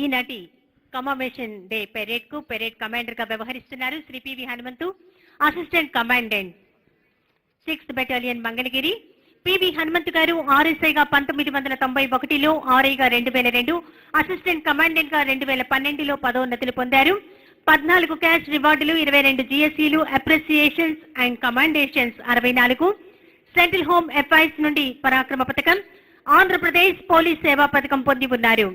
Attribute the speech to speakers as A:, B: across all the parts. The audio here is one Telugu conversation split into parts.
A: ఈనాటి కమామేషన్ డే పెరేడ్ కు పెరేడ్ కమాండర్ గా వ్యవహరిస్తున్నారు Shri PV Hanumanthu, assistant commandant 6th battalion Mangalagiri. PV Hanumanthu గారు ఆర్ఎస్ఐగా 1991లో, ఆర్ఐగా 2002, అసిస్టెంట్ కమాండెంట్ గా 2012లో పదోన్నతులు పొందారు. 14 క్యాష్ రివార్డులు, 22 జిఎస్సీలు, appreciations and commendations 64, central home affairs నుండి పరాక్రమ పథకం, ఆంధ్రప్రదేశ్ పోలీస్ సేవా పథకం పొంది ఉన్నారు.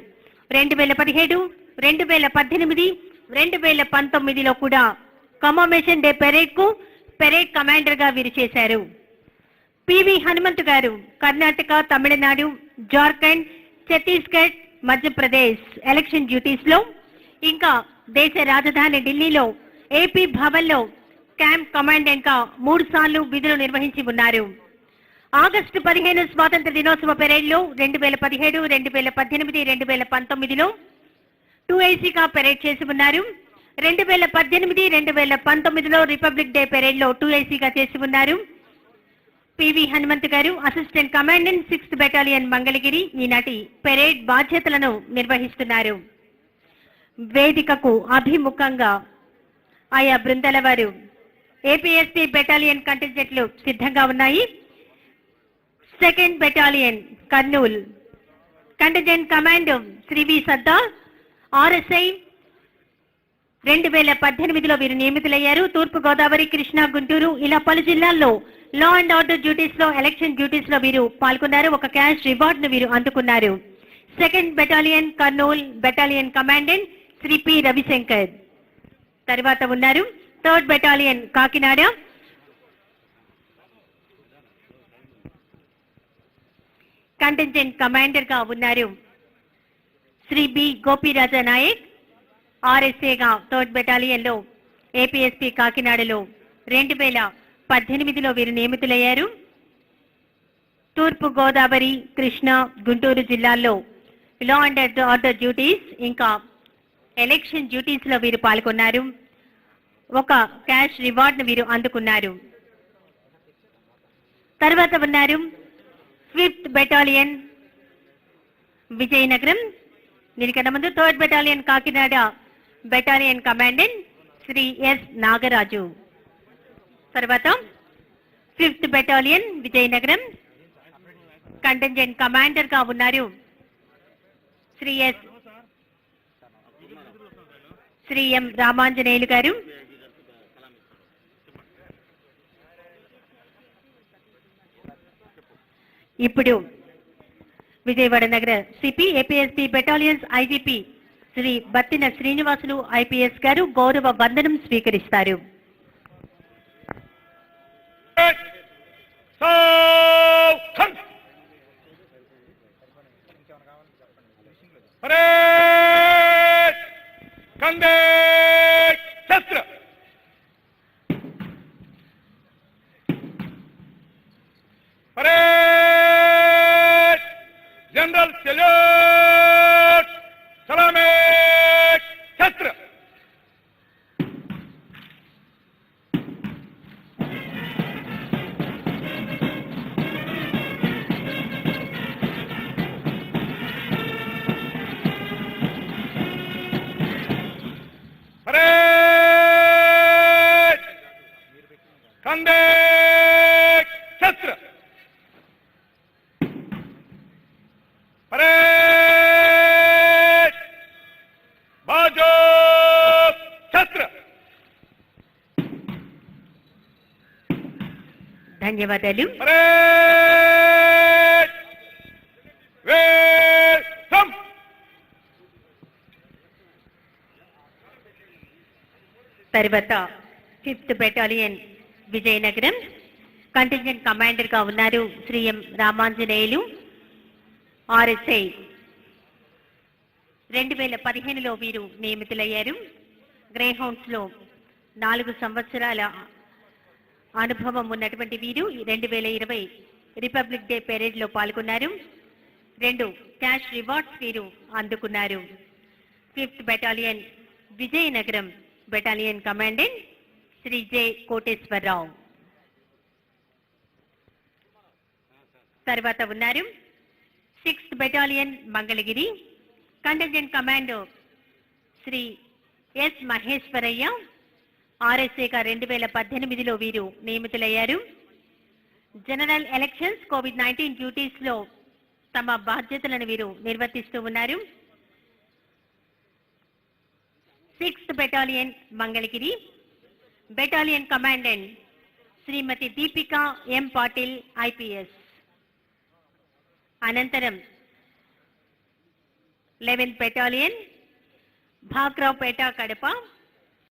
A: 2017, 2018, 2019లో కూడా కమామేషన్ డే పెరేడ్ కు పెరేడ్ కమాండర్ గా వీరు చేశారు. పివి హనుమంతు గారు కర్ణాటక, తమిళనాడు, జార్ఖండ్, ఛత్తీస్గఢ్, మధ్యప్రదేశ్ ఎలక్షన్ డ్యూటీస్ లో, ఇంకా దేశ రాజధాని ఢిల్లీలో ఏపీ భవన్ లో క్యాంప్ కమాండెంట్ గా 3 సార్లు విధులు నిర్వహించి ఉన్నారు. ఆగస్టు 15 స్వాతంత్ర దినోత్సవ పెరేడ్ లో 2017, 2018, 2019లో 2AC గా పెరేడ్ చేసి ఉన్నారు. 2018, 2019లో రిపబ్లిక్ డే పెరేడ్ లో 2AC గా చేసి ఉన్నారు. పివి హనుమంతు గారు assistant commandant 6th battalion Mangalagiri ఈనాటి పెరేడ్ బాధ్యతలను నిర్వహిస్తున్నారు. వేదికకు అభిముఖంగా ఆయా బృందాల వారు ఏపీఎస్పీ బెటాలియన్ కంటింజెంట్లు సిద్ధంగా ఉన్నాయి. 2nd battalion Kurnool contingent commander Shri V Sadda, RSI 2018లో వీరు నియమితులయ్యారు. తూర్పు గోదావరి, కృష్ణా, గుంటూరు ఇలా పలు జిల్లాల్లో లా అండ్ ఆర్డర్ డ్యూటీస్ లో, ఎలక్షన్ డ్యూటీస్ లో వీరు పాల్గొన్నారు. ఒక క్యాష్ రివార్డ్ ను వీరు అందుకున్నారు. 2nd battalion Kurnool battalion commandant Shri P Ravishankar. తర్వాత ఉన్నారు 3rd battalion Kakinada contingent commander గా ఉన్నారు శ్రీ బి గోపీరాజా నాయక్. ఆర్ఎస్ఏగా 3rd బెటాలియన్ లో ఏపీఎస్పీ కాకినాడలో 2018లో వీరు నియమితులయ్యారు. తూర్పు గోదావరి, కృష్ణా, గుంటూరు జిల్లాల్లో లా అండ్ ఆర్డర్ డ్యూటీస్ ఇంకా ఎలక్షన్ డ్యూటీస్ లో వీరు పాల్గొన్నారు. ఒక క్యాష్ రివార్డ్ ను వీరు అందుకున్నారు. తర్వాత ఉన్నారు 5th బెటాలియన్ విజయనగరం. దీనికన్నా ముందు 3rd battalion Kakinada battalion commandant Shri S Nagaraju. తర్వాత 5th battalion Vizianagaram contingent commander గా ఉన్నారు శ్రీ ఎం రామాంజనేయులు గారు. ఇప్పుడు విజయవాడ నగర CP APSP battalions IGP Shri Battina Srinivasulu IPS గారు గౌరవ వందనం స్వీకరిస్తారు.
B: जनरल सैल्यूट, सलामी, छत्र। परेड, कंधे, छत्र। परेड, बाजू, छत्र।
A: ధన్యవాదాలు.
B: Parade, welcome.
A: తర్వాత 5th battalion Vizianagaram contingent commander గా ఉన్నారు శ్రీ ఎం రామాంజనేయులు ఆర్ఎస్ఐ 2015లో వీరు నియమితులయ్యారు. గ్రే హౌండ్స్ లో 4 సంవత్సరాల అనుభవం ఉన్నటువంటి వీరు 2020 రిపబ్లిక్ డే పెరేడ్ లో పాల్గొన్నారు. 2 క్యాష్ రివార్డ్స్ వీరు అందుకున్నారు. 5th battalion Vizianagaram battalion commandant Shri J Koteswararao. తర్వాత ఉన్నారు 6th battalion Mangalagiri contingent commander Shri S Maheshwaraiah ఆర్ఎస్ఏగా 2018లో వీరు నియమితులయ్యారు. జనరల్ ఎలక్షన్స్ కోవిడ్-19 డ్యూటీస్ లో తమ బాధ్యతలను వీరు నిర్వర్తిస్తూ ఉన్నారు. 6th battalion Mangalagiri battalion commandant Shrimati Deepika M Patil IPS. అనంతరం 11th బెటాలియన్ భాక్రావుపేట కడప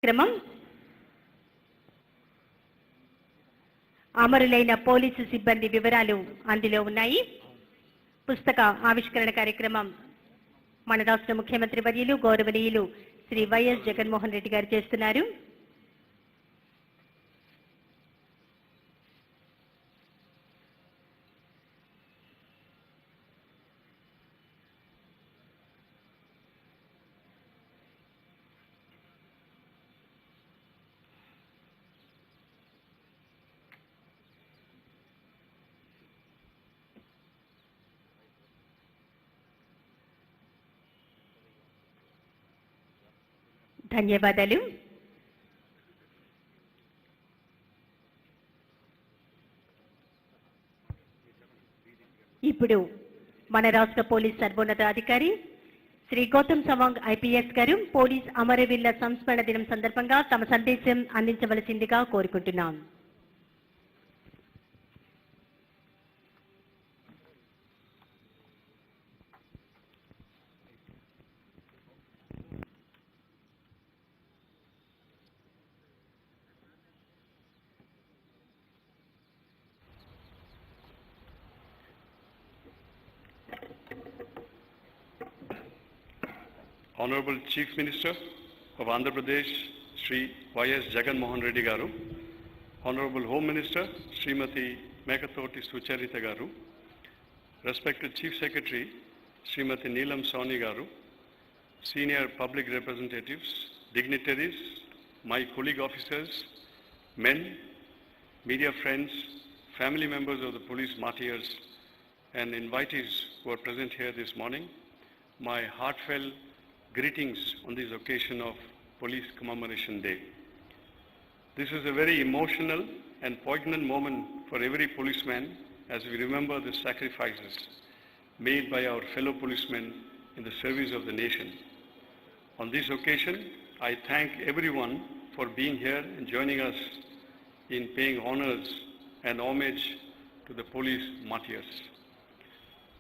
A: క్రమం అమరులైన పోలీసు సిబ్బంది వివరాలు అందులో ఉన్నాయి. పుస్తక ఆవిష్కరణ కార్యక్రమం మన రాష్ట్ర ముఖ్యమంత్రి వర్యులు గౌరవనీయులు శ్రీ వైఎస్ జగన్మోహన్ రెడ్డి గారు చేస్తున్నారు. ధన్యవాదాలు. ఇప్పుడు మన రాష్ట్ర పోలీస్ సర్వోన్నత అధికారి శ్రీ గౌతమ్ సవాంగ్ ఐపీఎస్ గారు పోలీస్ అమరవీరుల సంస్మరణ దినం సందర్భంగా తమ సందేశం అందించవలసిందిగా కోరుకుంటున్నాం.
C: Honorable Chief Minister of Andhra Pradesh, Sri Y.S. Jagan Mohan Reddy Garu, Honorable Home Minister, Srimati Mekatoti Sucharita Garu, respected Chief Secretary, Srimati Neelam Sawhney Garu, senior public representatives, dignitaries, my colleague officers, men, media friends, family members of the police martyrs, and invitees who are present here this morning, my heartfelt greetings on this occasion of Police Commemoration Day. This is a very emotional and poignant moment for every policeman as we remember the sacrifices made by our fellow policemen in the service of the nation. On this occasion, I thank everyone for being here and joining us in paying honors and homage to the police martyrs.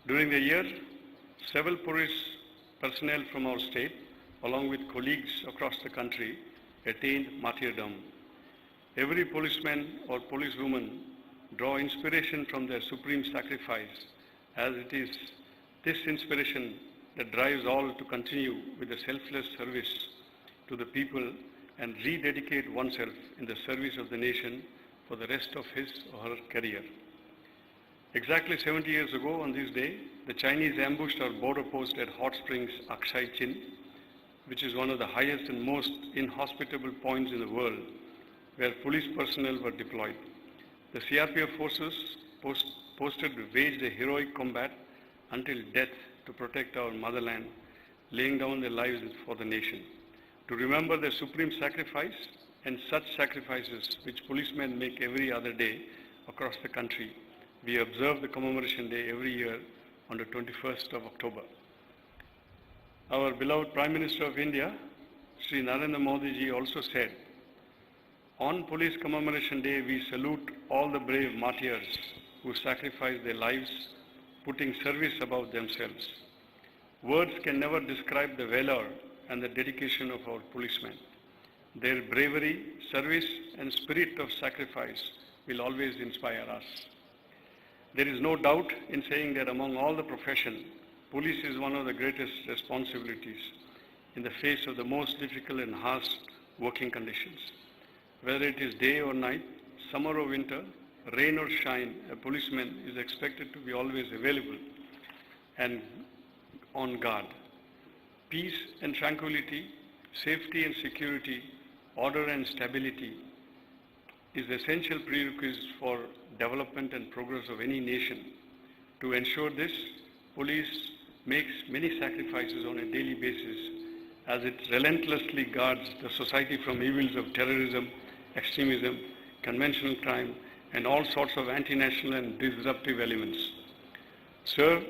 C: During the year, several police personnel from our state, along with colleagues across the country, attained martyrdom. Every policeman or policewoman draw inspiration from their supreme sacrifice, as it is this inspiration that drives all to continue with the selfless service to the people and rededicate oneself in the service of the nation for the rest of his or her career. Exactly 70 years ago on this day, the Chinese ambushed our border post at Hot Springs, Aksai Chin, which is one of the highest and most inhospitable points in the world where police personnel were deployed. The CRPF forces posted waged a heroic combat until death to protect our motherland, laying down their lives for the nation. To remember their supreme sacrifice and such sacrifices which policemen make every other day across the country, we observe the Commemoration Day every year on the 21st of October. Our beloved Prime Minister of India, Sri Narendra Modi ji also said, on Police Commemoration Day we salute all the brave martyrs who sacrificed their lives, putting service above themselves. Words can never describe the valor and the dedication of our policemen. Their bravery, service, and spirit of sacrifice will always inspire us. There is no doubt in saying that among all the profession, police is one of the greatest responsibilities in the face of the most difficult and harsh working conditions. Whether it is day or night, summer or winter, rain or shine, a policeman is expected to be always available and on guard. Peace and tranquility, safety and security, order and stability is essential prerequisite for development and progress of any nation. To ensure this, police makes many sacrifices on a daily basis as it relentlessly guards the society from evils of terrorism, extremism, conventional crime, and all sorts of anti-national and disruptive elements. Sir,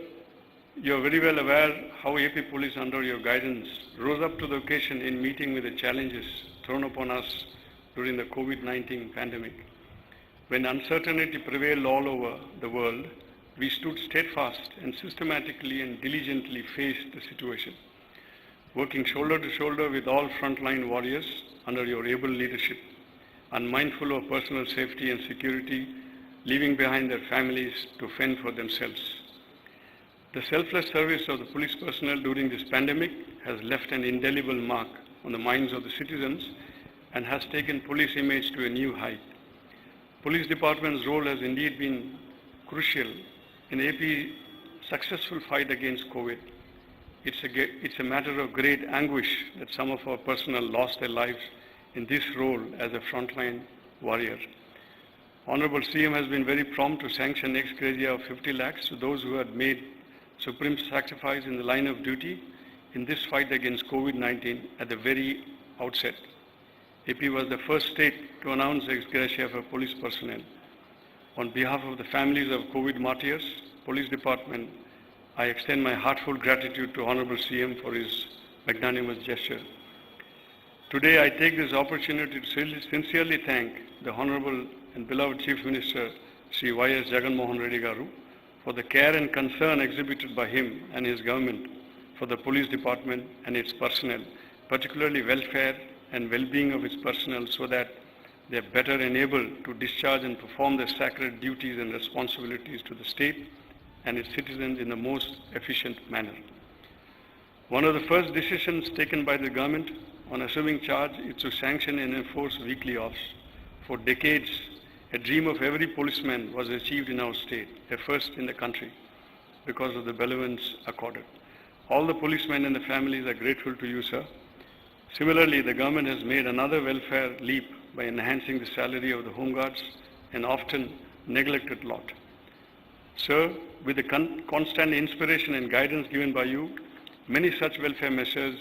C: you are very well aware how AP Police under your guidance rose up to the occasion in meeting with the challenges thrown upon us during the COVID-19 pandemic. When uncertainty prevailed all over the world, we stood steadfast and systematically and diligently faced the situation, working shoulder to shoulder with all frontline warriors under your able leadership, unmindful of personal safety and security, leaving behind their families to fend for themselves. The selfless service of the police personnel during this pandemic has left an indelible mark on the minds of the citizens and has taken police image to a new height. Police department's role has indeed been crucial in AP's successful fight against COVID. It's a matter of great anguish that some of our personnel lost their lives in this role as a frontline warrior. Honorable CM has been very prompt to sanction ex gratia of 50 lakhs to those who had made supreme sacrifice in the line of duty in this fight against COVID-19 at the very outset. AP was the first state to announce ex gratia for police personnel. On behalf of the families of COVID martyrs, Police Department, I extend my heartfelt gratitude to Honorable CM for his magnanimous gesture. Today I take this opportunity to sincerely thank the Honorable and beloved Chief Minister, Sri Y.S. Jagan Mohan Reddy Garu, for the care and concern exhibited by him and his government for the Police Department and its personnel, particularly welfare and well-being of its personnel, so that they are better enabled to discharge and perform their sacred duties and responsibilities to the state and its citizens in the most efficient manner. One of the first decisions taken by the government on assuming charge is to sanction and enforce weekly offs. For decades, a dream of every policeman was achieved in our state, a first in the country, because of the benevolence accorded. All the policemen and the families are grateful to you, sir. Similarly, the government has made another welfare leap by enhancing the salary of the Home Guards, an often neglected lot. Sir, with the constant inspiration and guidance given by you, many such welfare measures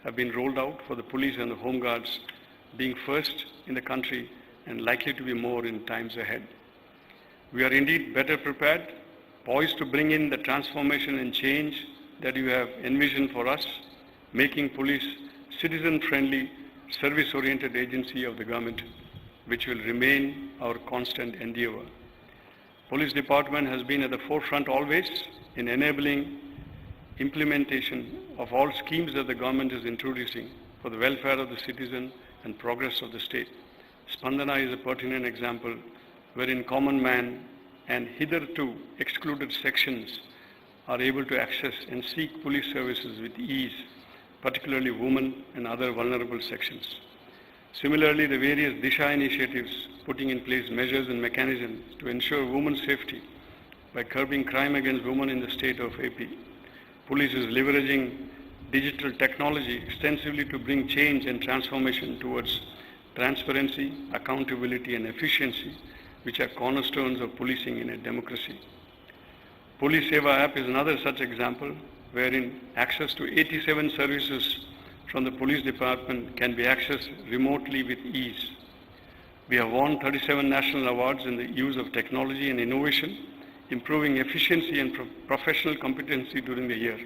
C: have been rolled out for the police and the Home Guards, being first in the country and likely to be more in times ahead. We are indeed better prepared, poised to bring in the transformation and change that you have envisioned for us, making police citizen-friendly, service-oriented agency of the government, which will remain our constant endeavor. Police Department has been at the forefront always in enabling implementation of all schemes that the government is introducing for the welfare of the citizen and progress of the state. Spandana is a pertinent example wherein common man and hitherto excluded sections are able to access and seek police services with ease, particularly women and other vulnerable sections. Similarly, the various Disha initiatives putting in place measures and mechanisms to ensure women's safety by curbing crime against women in the state of AP. Police is leveraging digital technology extensively to bring change and transformation towards transparency, accountability, and efficiency, which are cornerstones of policing in a democracy. Police Seva app is another such example, wherein access to 87 services from the police department can be accessed remotely with ease. We have won 37 national awards in the use of technology and innovation, improving efficiency and professional competency during the year.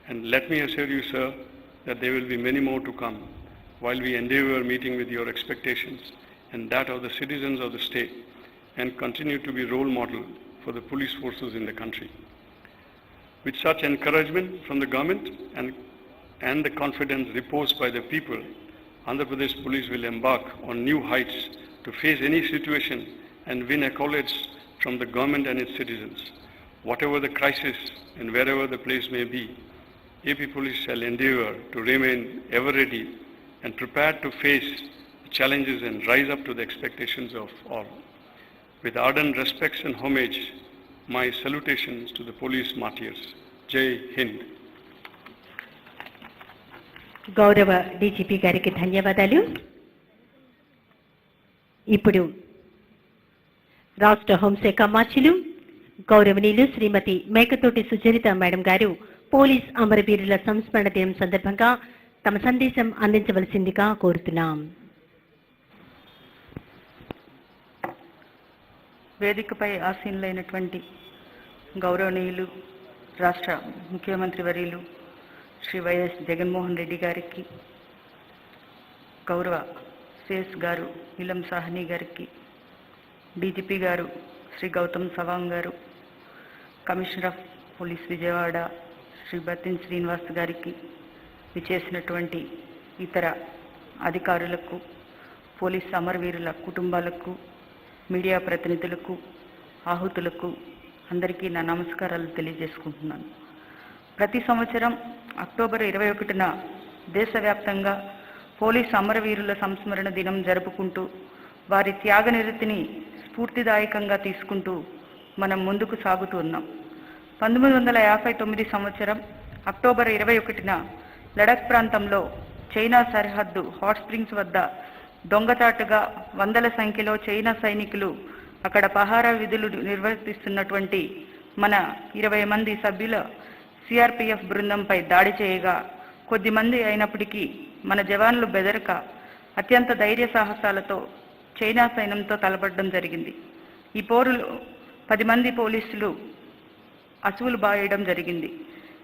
C: And let me assure you, sir, that there will be many more to come while we endeavor meeting with your expectations and that of the citizens of the state and continue to be role model for the police forces in the country. With such encouragement from the government and the confidence reposed by the people, Andhra Pradesh Police will embark on new heights to face any situation and win accolades from the government and its citizens. Whatever the crisis and wherever the place may be, AP Police shall endeavour to remain ever ready and prepared to face the challenges and rise up to the expectations of all. With ardent respects and homage, my salutations to the police martyrs. Jai Hind.
A: గౌరవ డీజీపీ గారికి ధన్యవాదాలు. ఇప్పుడు రాష్ట్ర హోంశాఖ మార్చిలు గౌరవనీయులు శ్రీమతి మేకతోటి సుచరిత మేడం గారు పోలీస్ అమరవీరుల సంస్మరణ దినం సందర్భంగా తమ సందేశం అందించవలసిందిగా కోరుతున్నాం.
D: వేదికపై ఆసీనులైనటువంటి గౌరవనీయులు రాష్ట్ర ముఖ్యమంత్రి వర్యులు శ్రీ వైఎస్ జగన్మోహన్ రెడ్డి గారికి, గౌరవ సిఎస్ గారు నీలం సాహ్ని గారికి, డీజీపీ గారు శ్రీ గౌతమ్ సవాంగ్ గారు, commissioner of police Vijayawada Shri Bathin Srinivas గారికి, విచేసినటువంటి ఇతర అధికారులకు, పోలీస్ అమరవీరుల కుటుంబాలకు, మీడియా ప్రతినిధులకు, ఆహుతులకు అందరికీ నా నమస్కారాలు తెలియజేసుకుంటున్నాను. ప్రతి సంవత్సరం అక్టోబర్ 21న దేశవ్యాప్తంగా పోలీస్ అమరవీరుల సంస్మరణ దినం జరుపుకుంటూ వారి త్యాగనిరతిని స్ఫూర్తిదాయకంగా తీసుకుంటూ మనం ముందుకు సాగుతూ ఉన్నాం. 1959 సంవత్సరం అక్టోబర్ 21న లడఖ్ ప్రాంతంలో చైనా సరిహద్దు హాట్ స్ప్రింగ్స్ వద్ద దొంగచాటుగా వందల సంఖ్యలో చైనా సైనికులు అక్కడ పహారా విధులు నిర్వర్తిస్తున్నటువంటి మన 20 మంది సభ్యుల సిఆర్పిఎఫ్ బృందంపై దాడి చేయగా కొద్దిమంది అయినప్పటికీ మన జవాన్లు బెదరక అత్యంత ధైర్య సాహసాలతో చైనా సైన్యంతో తలపడడం జరిగింది. ఈ పోరులో 10 మంది పోలీసులు అసువులు బాయడం జరిగింది.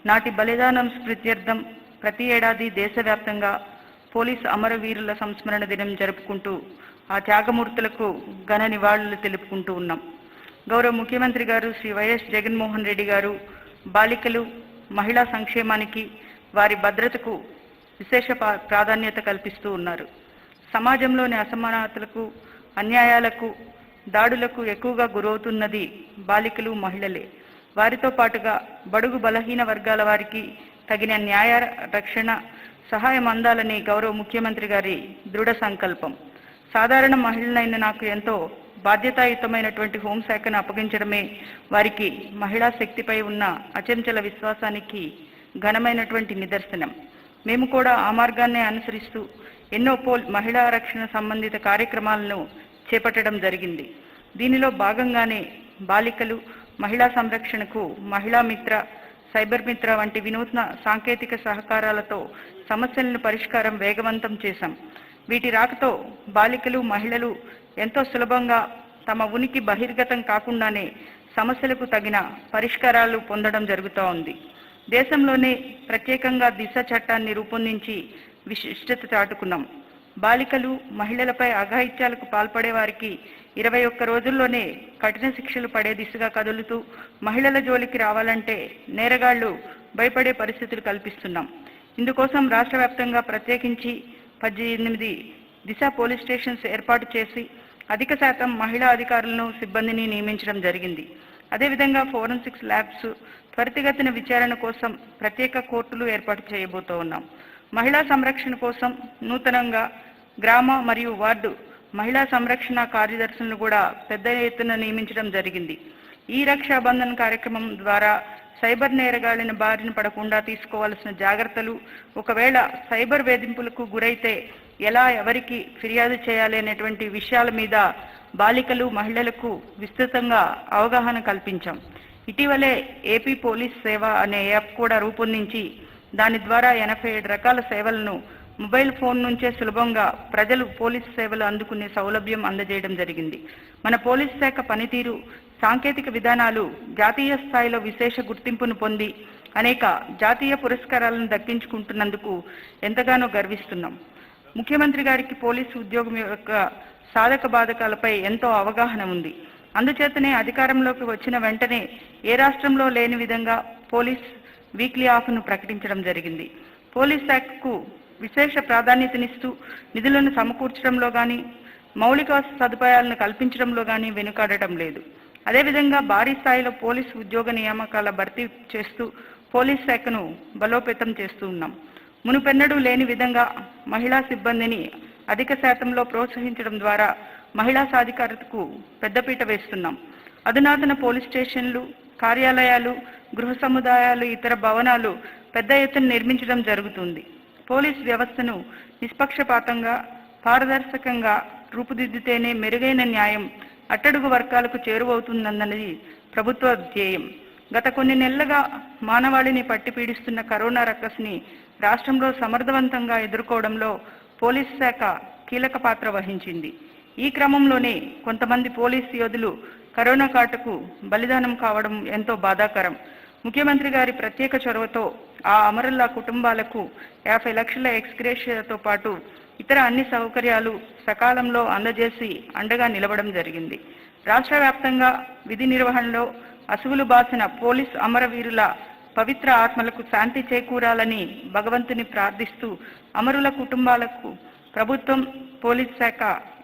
D: నాటి బలిదానం స్మృత్యర్థం ప్రతి ఏడాది దేశవ్యాప్తంగా పోలీసు అమరవీరుల సంస్మరణ దినం జరుపుకుంటూ ఆ త్యాగమూర్తులకు ఘన నివాళులు తెలుపుకుంటూ ఉన్నాం. గౌరవ ముఖ్యమంత్రి గారు శ్రీ వైఎస్ జగన్మోహన్ రెడ్డి గారు బాలికలు, మహిళా సంక్షేమానికి, వారి భద్రతకు విశేష ప్రాధాన్యత కల్పిస్తూ ఉన్నారు. సమాజంలోని అసమానతలకు, అన్యాయాలకు, దాడులకు ఎక్కువగా గురవుతున్నది బాలికలు, మహిళలే. వారితో పాటుగా బడుగు బలహీన వర్గాల వారికి తగిన న్యాయ, రక్షణ, సహాయం అందాలని గౌరవ ముఖ్యమంత్రి గారి దృఢ సంకల్పం. సాధారణ మహిళనైన నాకు ఎంతో బాధ్యతాయుతమైనటువంటి హోంశాఖను అప్పగించడమే వారికి మహిళా శక్తిపై ఉన్న అచంచల విశ్వాసానికి ఘనమైనటువంటి నిదర్శనం. మేము కూడా ఆ మార్గాన్నే అనుసరిస్తూ ఎన్నో మహిళా రక్షణ సంబంధిత కార్యక్రమాలను చేపట్టడం జరిగింది. దీనిలో భాగంగానే బాలికలు, మహిళా సంరక్షణకు మహిళా మిత్ర, సైబర్ మిత్ర వంటి వినూత్న సాంకేతిక సహకారాలతో సమస్యలను పరిష్కారం వేగవంతం చేశాం. వీటి రాకతో బాలికలు, మహిళలు ఎంతో సులభంగా తమ ఉనికి బహిర్గతం కాకుండానే సమస్యలకు తగిన పరిష్కారాలు పొందడం జరుగుతూ ఉంది. దేశంలోనే ప్రత్యేకంగా దిశ చట్టాన్ని రూపొందించి విశిష్టత చాటుకున్నాం. బాలికలు, మహిళలపై అఘాయిత్యాలకు పాల్పడే వారికి 21 రోజుల్లోనే కఠిన శిక్షలు పడే దిశగా కదులుతూ మహిళల జోలికి రావాలంటే నేరగాళ్లు భయపడే పరిస్థితులు కల్పిస్తున్నాం. ఇందుకోసం రాష్ట్ర వ్యాప్తంగా ప్రత్యేకించి 18 దిశ పోలీస్ స్టేషన్స్ ఏర్పాటు చేసి అధిక శాతం మహిళా అధికారులను, సిబ్బందిని నియమించడం జరిగింది. అదేవిధంగా ఫోరెన్సిక్స్ ల్యాబ్స్, త్వరితగతిన విచారణ కోసం ప్రత్యేక కోర్టులు ఏర్పాటు చేయబోతూ ఉన్నాం. మహిళా సంరక్షణ కోసం నూతనంగా గ్రామ మరియు వార్డు మహిళా సంరక్షణ కార్యదర్శులను కూడా పెద్ద ఎత్తున నియమించడం జరిగింది. ఈ రక్షాబంధన్ కార్యక్రమం ద్వారా సైబర్ నేరగాళ్ల బారిన పడకుండా తీసుకోవాల్సిన జాగ్రత్తలు, ఒకవేళ సైబర్ వేధింపులకు గురైతే ఎలా, ఎవరికి ఫిర్యాదు చేయాలి అనేటువంటి విషయాల మీద బాలికలు, మహిళలకు విస్తృతంగా అవగాహన కల్పించాం. ఇటీవలే ఏపీ పోలీస్ సేవ అనే యాప్ కూడా రూపొందించి దాని ద్వారా 87 రకాల సేవలను మొబైల్ ఫోన్ నుంచే సులభంగా ప్రజలు పోలీసు సేవలు అందుకునే సౌలభ్యం అందజేయడం జరిగింది. మన పోలీస్ శాఖ పనితీరు, సాంకేతిక విధానాలు జాతీయ స్థాయిలో విశేష గుర్తింపును పొంది అనేక జాతీయ పురస్కారాలను దక్కించుకుంటున్నందుకు ఎంతగానో గర్విస్తున్నాం. ముఖ్యమంత్రి గారికి పోలీసు ఉద్యోగం యొక్క సాధక బాధకాలపై ఎంతో అవగాహన ఉంది. అందుచేతనే అధికారంలోకి వచ్చిన వెంటనే ఏ రాష్ట్రంలో లేని విధంగా పోలీస్ వీక్లీ ఆఫ్ను ప్రకటించడం జరిగింది. పోలీస్ శాఖకు విశేష ప్రాధాన్యతనిస్తూ నిధులను సమకూర్చడంలో కానీ మౌలిక సదుపాయాలను కల్పించడంలో కానీ వెనుకాడటం లేదు. అదేవిధంగా భారీ స్థాయిలో పోలీసు ఉద్యోగ నియామకాల భర్తీ చేస్తూ పోలీస్ శాఖను బలోపేతం చేస్తూ ఉన్నాం. మునుపెన్నడూ లేని విధంగా మహిళా సిబ్బందిని అధిక శాతంలో ప్రోత్సహించడం ద్వారా మహిళా సాధికారతకు పెద్దపీట వేస్తున్నాం. అధునాతన పోలీస్ స్టేషన్లు, కార్యాలయాలు, గృహ సముదాయాలు, ఇతర భవనాలు పెద్ద ఎత్తున నిర్మించడం జరుగుతుంది. పోలీస్ వ్యవస్థను నిష్పక్షపాతంగా, పారదర్శకంగా రూపుదిద్దితేనే మెరుగైన న్యాయం అట్టడుగు వర్గాలకు చేరువవుతుందన్నది ప్రభుత్వ ధ్యేయం. గత కొన్ని నెలలుగా మానవాళిని పట్టి పీడిస్తున్న కరోనా రక్కస్ని రాష్ట్రంలో సమర్థవంతంగా ఎదుర్కోవడంలో పోలీస్ శాఖ కీలక పాత్ర వహించింది. ఈ క్రమంలోనే కొంతమంది పోలీస్ యోధులు కరోనా కాటుకు బలిదానం కావడం ఎంతో బాధాకరం. ముఖ్యమంత్రి గారి ప్రత్యేక చొరవతో ఆ అమరుల కుటుంబాలకు 50 లక్షల ఎక్స్గ్రేషియాతో పాటు ఇతర అన్ని సౌకర్యాలు సకాలంలో అందజేసి అండగా నిలవడం జరిగింది. రాష్ట్ర వ్యాప్తంగా విధి నిర్వహణలో అసువులు బాసిన పోలీస్ అమరవీరుల పవిత్ర ఆత్మలకు శాంతి చేకూరాలని భగవంతుని ప్రార్థిస్తూ అమరుల కుటుంబాలకు ప్రభుత్వం, పోలీస్ శాఖ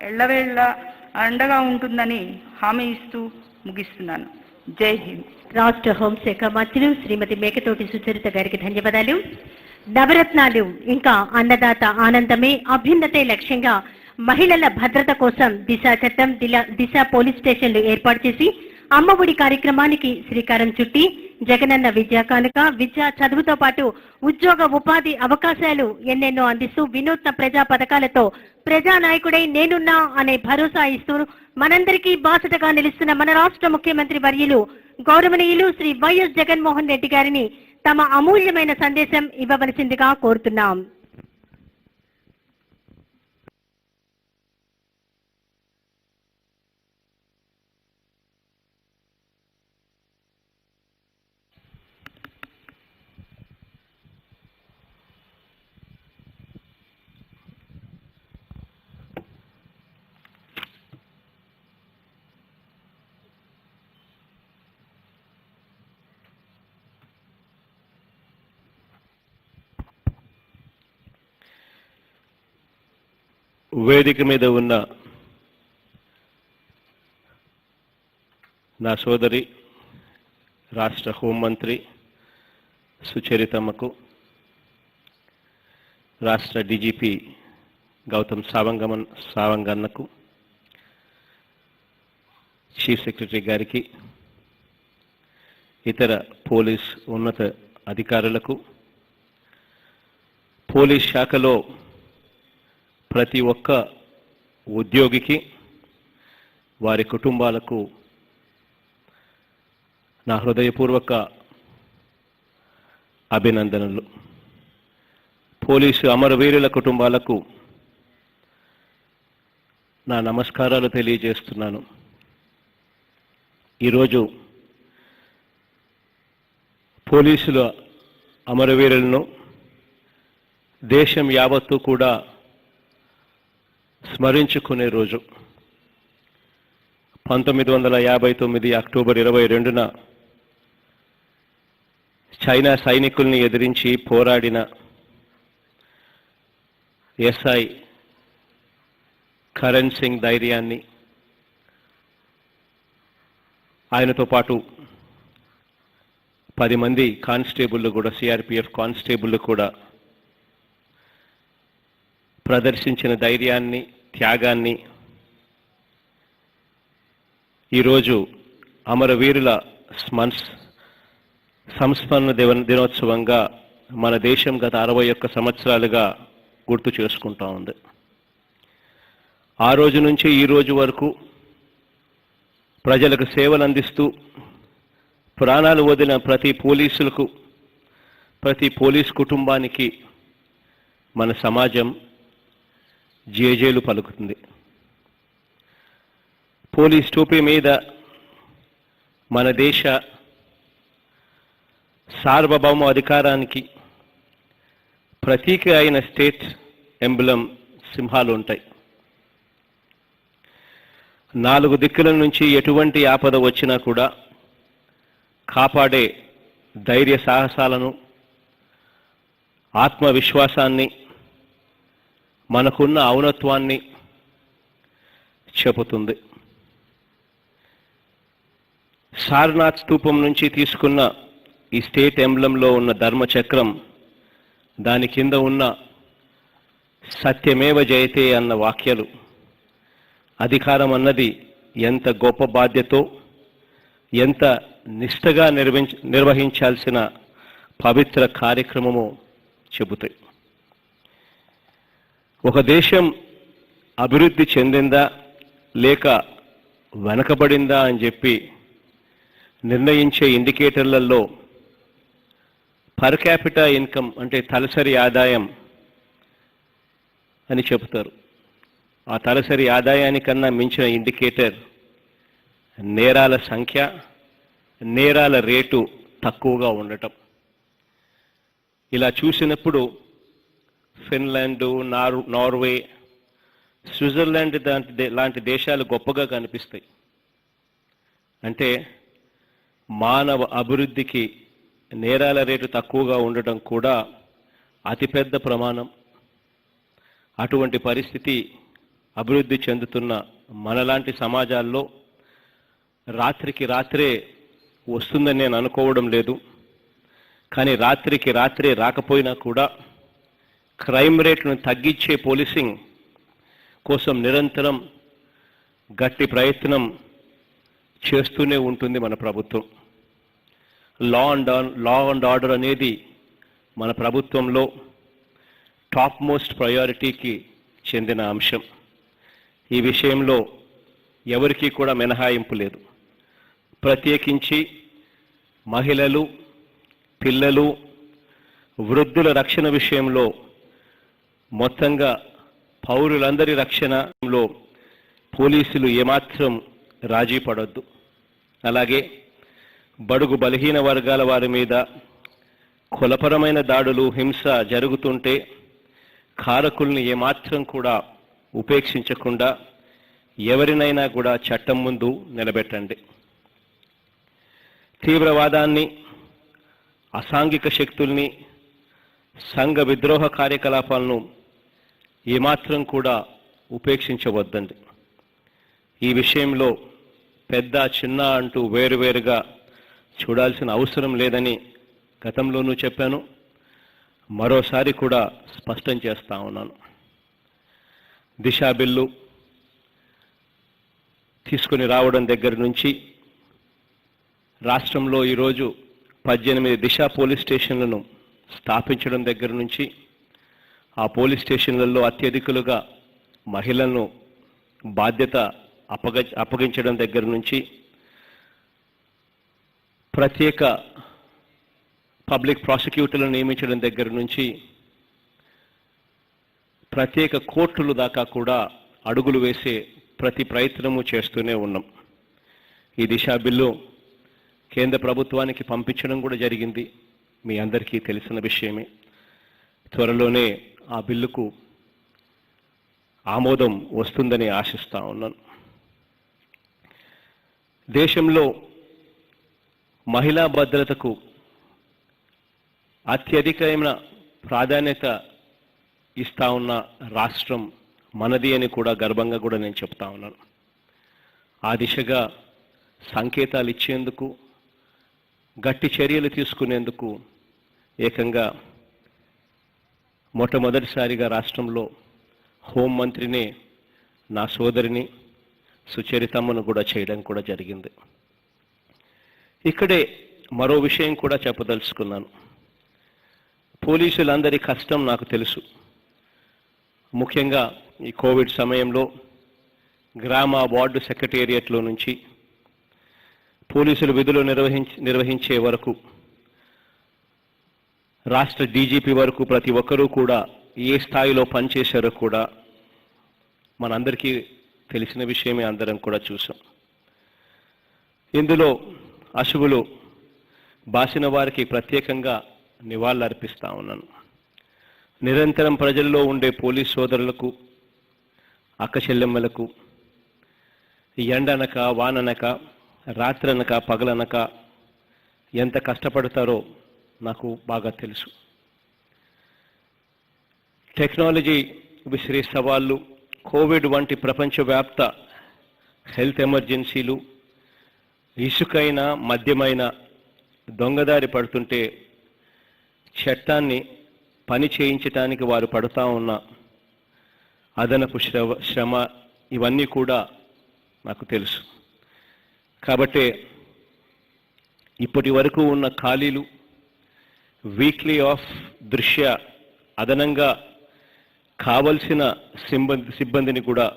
D: ఎళ్లవేళ్ల అండగా ఉంటుందని హామీ ఇస్తూ ముగిస్తున్నాను. జై హింద్.
A: రాష్ట్ర హోంశాఖ మంత్రులు శ్రీమతి మేకతోటి సుచరిత గారికి ధన్యవాదాలు. నవరత్నాలు ఇంకా అన్నదాత ఆనందమే అభ్యున్నతే లక్ష్యంగా మహిళల భద్రత కోసం దిశ చట్టం, దిశ పోలీస్ స్టేషన్లు ఏర్పాటు చేసి అమ్మఒడి కార్యక్రమానికి శ్రీకారం చుట్టి జగనన్న విద్యా కానుక, విద్యా చదువుతో పాటు ఉద్యోగ ఉపాధి అవకాశాలు ఎన్నెన్నో అందిస్తూ వినూత్న ప్రజా పథకాలతో ప్రజానాయకుడై నేనున్నా అనే భరోసా ఇస్తూ మనందరికీ బాసటగా నిలుస్తున్న మన రాష్ట్ర ముఖ్యమంత్రి వర్యులు గౌరవనీయులు శ్రీ వైఎస్ జగన్మోహన్ రెడ్డి గారిని తమ అమూల్యమైన సందేశం ఇవ్వవలసిందిగా కోరుతున్నాం.
E: వేదిక మీద ఉన్న నా సోదరి రాష్ట్ర హోంమంత్రి సుచరితమ్మకు, రాష్ట్ర డీజీపీ గౌతమ్ సావంగన్నకు, చీఫ్ సెక్రటరీ గారికి, ఇతర పోలీస్ ఉన్నత అధికారులకు, పోలీస్ శాఖలో ప్రతి ఒక్క ఉద్యోగికి, వారి కుటుంబాలకు నా హృదయపూర్వక అభినందనలు. పోలీసు అమరవీరుల కుటుంబాలకు నా నమస్కారాలు తెలియజేస్తున్నాను. ఈరోజు పోలీసుల అమరవీరులను దేశం యావత్తు కూడా స్మరించుకునే రోజు. 1959 అక్టోబర్ 22న చైనా సైనికుల్ని ఎదిరించి పోరాడిన ఎస్ఐ కరణ్ సింగ్ ధైర్యాన్ని, ఆయనతో పాటు 10 మంది కానిస్టేబుళ్ళు కూడా, సిఆర్పిఎఫ్ కానిస్టేబుళ్ళు కూడా ప్రదర్శించిన ధైర్యాన్ని, త్యాగాన్ని ఈరోజు అమరవీరుల సంస్మరణ దినోత్సవంగా మన దేశం గత 61 సంవత్సరాలుగా గుర్తు చేసుకుంటా ఉంది. ఆ రోజు నుంచి ఈ రోజు వరకు ప్రజలకు సేవలు అందిస్తూ ప్రాణాలు వదిలిన ప్రతి పోలీసులకు, ప్రతి పోలీస్ కుటుంబానికి మన సమాజం జేజేలు పలుకుతుంది. పోలీస్ టోపీ మీద మన దేశ సార్వభౌమ అధికారానికి ప్రతీక అయిన స్టేట్ ఎంబ్లం సింహాలు ఉంటాయి. 4 దిక్కుల నుంచి ఎటువంటి ఆపద వచ్చినా కూడా కాపాడే ధైర్య సాహసాలను, ఆత్మవిశ్వాసాన్ని మనకున్న ఔన్నత్వాన్ని చెబుతుంది. సారనాథ్ స్తూపం నుంచి తీసుకున్న ఈ స్టేట్ ఎంబ్లంలో ఉన్న ధర్మచక్రం, దాని కింద ఉన్న సత్యమేవ జయతే అన్న వాక్యాలు, అధికారం అన్నది ఎంత గొప్ప బాధ్యతో, ఎంత నిష్ఠగా నిర్వహించాల్సిన పవిత్ర కార్యక్రమమో చెబుతాయి. ఒక దేశం అభివృద్ధి చెందిందా లేక వెనకబడిందా అని చెప్పి నిర్ణయించే ఇండికేటర్లలో పర్ క్యాపిటా ఇన్కమ్ అంటే తలసరి ఆదాయం అని చెబుతారు. ఆ తలసరి ఆదాయానికన్నా మించిన ఇండికేటర్ నేరాల సంఖ్య, నేరాల రేటు తక్కువగా ఉండటం. ఇలా చూసినప్పుడు ఫిన్లాండ్, నార్వే, స్విట్జర్లాండ్ లాంటి దేశాలు గొప్పగా కనిపిస్తాయి. అంటే మానవ అభివృద్ధికి నేరాల రేటు తక్కువగా ఉండటం కూడా అతిపెద్ద ప్రమాణం. అటువంటి పరిస్థితి అభివృద్ధి చెందుతున్న మనలాంటి సమాజాల్లో రాత్రికి రాత్రే వస్తుందని నేను అనుకోవడం లేదు. కానీ రాత్రికి రాత్రే రాకపోయినా కూడా క్రైమ్ రేట్ను తగ్గించే పోలీసింగ్ కోసం నిరంతరం గట్టి ప్రయత్నం చేస్తూనే ఉంటుంది మన ప్రభుత్వం. లా అండ్ ఆర్డర్ అనేది మన ప్రభుత్వంలో టాప్ మోస్ట్ ప్రయారిటీకి చెందిన అంశం. ఈ విషయంలో ఎవరికీ కూడా మినహాయింపు లేదు. ప్రత్యేకించి మహిళలు, పిల్లలు, వృద్ధుల రక్షణ విషయంలో, మొత్తంగా పౌరులందరి రక్షణలో పోలీసులు ఏమాత్రం రాజీ పడొద్దు. అలాగే బడుగు బలహీన వర్గాల వారి మీద కులపరమైన దాడులు, హింస జరుగుతుంటే కారకుల్ని ఏమాత్రం కూడా ఉపేక్షించకుండా ఎవరినైనా కూడా చట్టం ముందు నిలబెట్టండి. తీవ్రవాదాన్ని, అసాంఘిక శక్తుల్ని, సంఘ విద్రోహ కార్యకలాపాలను ఏమాత్రం కూడా ఉపేక్షించవద్దండి. ఈ విషయంలో పెద్ద చిన్న అంటూ వేరువేరుగా చూడాల్సిన అవసరం లేదని గతంలోనూ చెప్పాను, మరోసారి కూడా స్పష్టం చేస్తా ఉన్నాను. దిశా బిల్లు తీసుకుని రావడం దగ్గర నుంచి రాష్ట్రంలో ఈరోజు 18 దిశా పోలీస్ స్టేషన్లను స్థాపించడం దగ్గర నుంచి, ఆ పోలీస్ స్టేషన్లలో అత్యధికులుగా మహిళలను బాధ్యత అప్పగించడం దగ్గర నుంచి, ప్రత్యేక పబ్లిక్ ప్రాసిక్యూటర్లను నియమించడం దగ్గర నుంచి, ప్రత్యేక కోర్టులు దాకా కూడా అడుగులు వేసే ప్రతి ప్రయత్నము చేస్తూనే ఉన్నాం. ఈ దిశా బిల్లు కేంద్ర ప్రభుత్వానికి పంపించడం కూడా జరిగింది, మీ అందరికీ తెలిసిన విషయమే. త్వరలోనే ఆ బిల్లుకు ఆమోదం వస్తుందని ఆశిస్తా ఉన్నాను. దేశంలో మహిళా భద్రతకు అత్యధికమైన ప్రాధాన్యత ఇస్తా ఉన్న రాష్ట్రం మనది అని కూడా గర్వంగా కూడా నేను చెప్తా ఉన్నాను. ఆ దిశగా సంకేతాలు ఇచ్చేందుకు, గట్టి చర్యలు తీసుకునేందుకు ఏకంగా మొట్టమొదటిసారిగా రాష్ట్రంలో హోంమంత్రిని నా సోదరిని సుచరితమ్మను కూడా చేయడం కూడా జరిగింది. ఇక్కడే మరో విషయం కూడా చెప్పదలుచుకున్నాను. పోలీసులందరి కష్టం నాకు తెలుసు. ముఖ్యంగా ఈ కోవిడ్ సమయంలో గ్రామ వార్డు సెక్రటేరియట్లో నుంచి పోలీసులు విధులు నిర్వహించే వరకు, రాష్ట్ర డీజీపీ వరకు ప్రతి ఒక్కరూ కూడా ఏ స్థాయిలో పనిచేశారో కూడా మనందరికీ తెలిసిన విషయమే, అందరం కూడా చూసాం. ఇందులో అశువులు బాసిన వారికి ప్రత్యేకంగా నివాళులర్పిస్తా ఉన్నాను. నిరంతరం ప్రజల్లో ఉండే పోలీస్ సోదరులకు, అక్క చెల్లెమ్మలకు ఎండనక, వాననక, రాత్రనక, పగలనక ఎంత కష్టపడతారో నాకు బాగా తెలుసు. టెక్నాలజీ విసిరే సవాళ్ళు, కోవిడ్ వంటి ప్రపంచవ్యాప్త హెల్త్ ఎమర్జెన్సీలు, ఇసుకైన మద్యమైన దొంగదారి పడుతుంటే చట్టాన్ని పని చేయించటానికి వారు పడుతూ ఉన్న అదనపు శ్రమ ఇవన్నీ కూడా నాకు తెలుసు. కాబట్టి ఇప్పటి వరకు ఉన్న ఖాళీలు, వీక్లీ ఆఫ్ దృష్ట్యా అదనంగా కావలసిన సిబ్బందిని కూడా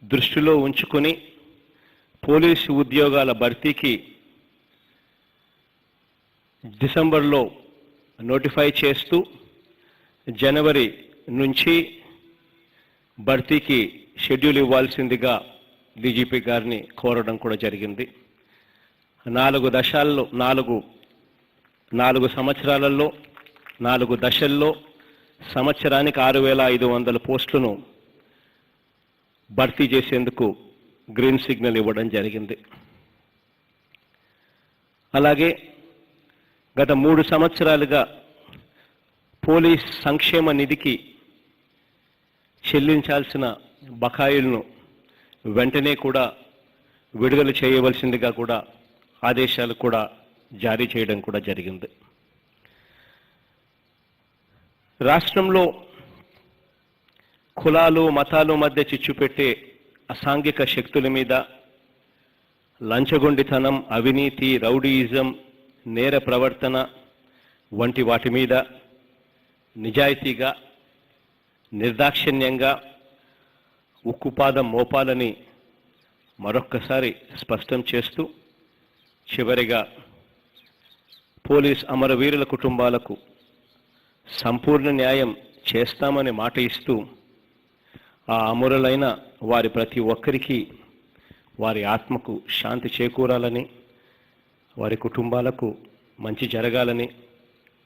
E: దృష్టిలో ఉంచుకొని పోలీసు ఉద్యోగాల భర్తీకి డిసెంబర్లో నోటిఫై చేస్తూ జనవరి నుంచి భర్తీకి షెడ్యూల్ ఇవ్వాల్సిందిగా డీజీపీ గారిని కోరడం కూడా జరిగింది. 4 సంవత్సరాలలో 4 దశల్లో సంవత్సరానికి 6,500 పోస్టులను భర్తీ చేసేందుకు గ్రీన్ సిగ్నల్ ఇవ్వడం జరిగింది. అలాగే గత 3 సంవత్సరాలుగా పోలీస్ సంక్షేమ నిధికి చెల్లించాల్సిన బకాయిలను వెంటనే కూడా విడుదల చేయవలసిందిగా కూడా ఆదేశాలు కూడా జారీ చేయడం కూడా జరిగింది. రాష్ట్రంలో కులాలు మతాలు మధ్య చిచ్చు పెట్టే అసాంఘిక శక్తుల మీద, లంచగొండితనం, అవినీతి, రౌడీయిజం, నేర ప్రవర్తన వంటి వాటి మీద నిజాయితీగా, నిర్దాక్షిణ్యంగా ఉక్కుపాదం మోపాలని మరొక్కసారి స్పష్టం చేస్తూ, చివరిగా పోలీస్ అమరవీరుల కుటుంబాలకు సంపూర్ణ న్యాయం చేస్తామని మాట ఇస్తూ, ఆ అమరులైన వారి ప్రతి ఒక్కరికి వారి ఆత్మకు శాంతి చేకూరాలని, వారి కుటుంబాలకు మంచి జరగాలని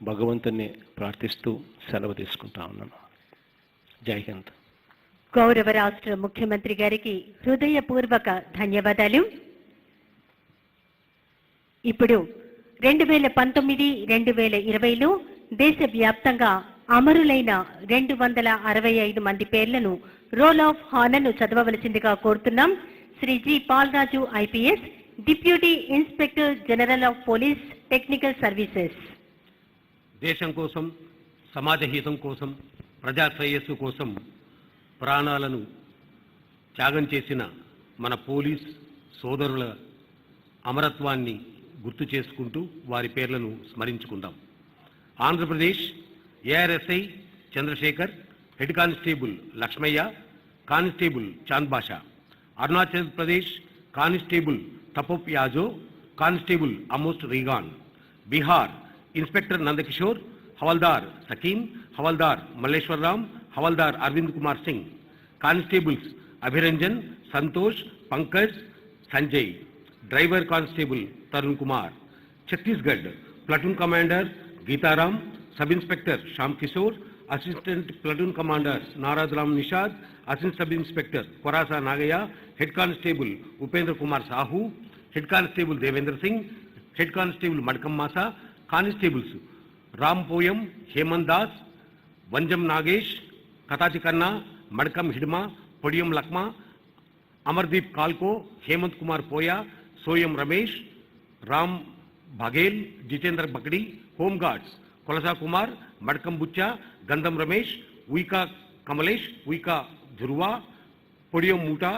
E: భగవంతుని ప్రార్థిస్తూ సెలవు తీసుకుంటా ఉన్నాను. జై హింద్.
A: గౌరవ రాష్ట్ర ముఖ్యమంత్రి గారికి హృదయపూర్వక ధన్యవాదాలు. ఇప్పుడు 2019-2020లో దేశవ్యాప్తంగా అమరులైన 265 మంది పేర్లను రోల్ ఆఫ్ హానర్ను చదవవలసిందిగా కోరుతున్నాం. Shri G Palraju IPS, deputy inspector general of police technical services.
F: దేశం కోసం, సమాజ హితం కోసం, ప్రజా శ్రేయస్సు కోసం ప్రాణాలను త్యాగం చేసిన మన పోలీస్ సోదరుల అమరత్వాన్ని గుర్తు చేసుకుంటూ వారి పేర్లను స్మరించుకుందాం. Andhra Pradesh ARSI Chandrashekar, head constable Lakshmaiah, constable Chand Basha. Arunachal Pradesh constable Tapop Yajo, constable Amost Regan. Bihar inspector Nandkishore, హవల్దార్ సకీం, హవల్దార్ మల్లేశ్వరరామ్, హవల్దార్ Arvind Kumar Singh. Constables Abhiranjan, Santosh, Pankaj, Sanjay. Driver constable Tarun Kumar. Chhattisgarh platoon commander Gitaram, sub inspector Shyam Kishore, assistant platoon commander Naraj Ram Nishad, assistant sub inspector Korasa Nagaiah, head constable Upendra Kumar Sahu, head constable Devendra Singh, head constable Madkam Masa. Constables Ram Poyam, Hemant Das, Vanjam Nagesh, Katachi Kanna, Madkam Hidma, podium Lakhma, Amardeep కాల్కో, Hemant Kumar పోయా, Soyam Ramesh, Ram Baghel, Jitendra బకడి. హోంగార్డ్స్ కొలసా Kumar, Madkam Buchcha, Gandham Ramesh, Uika Kamlesh, Uika Dhurwa, Podiyam Muta,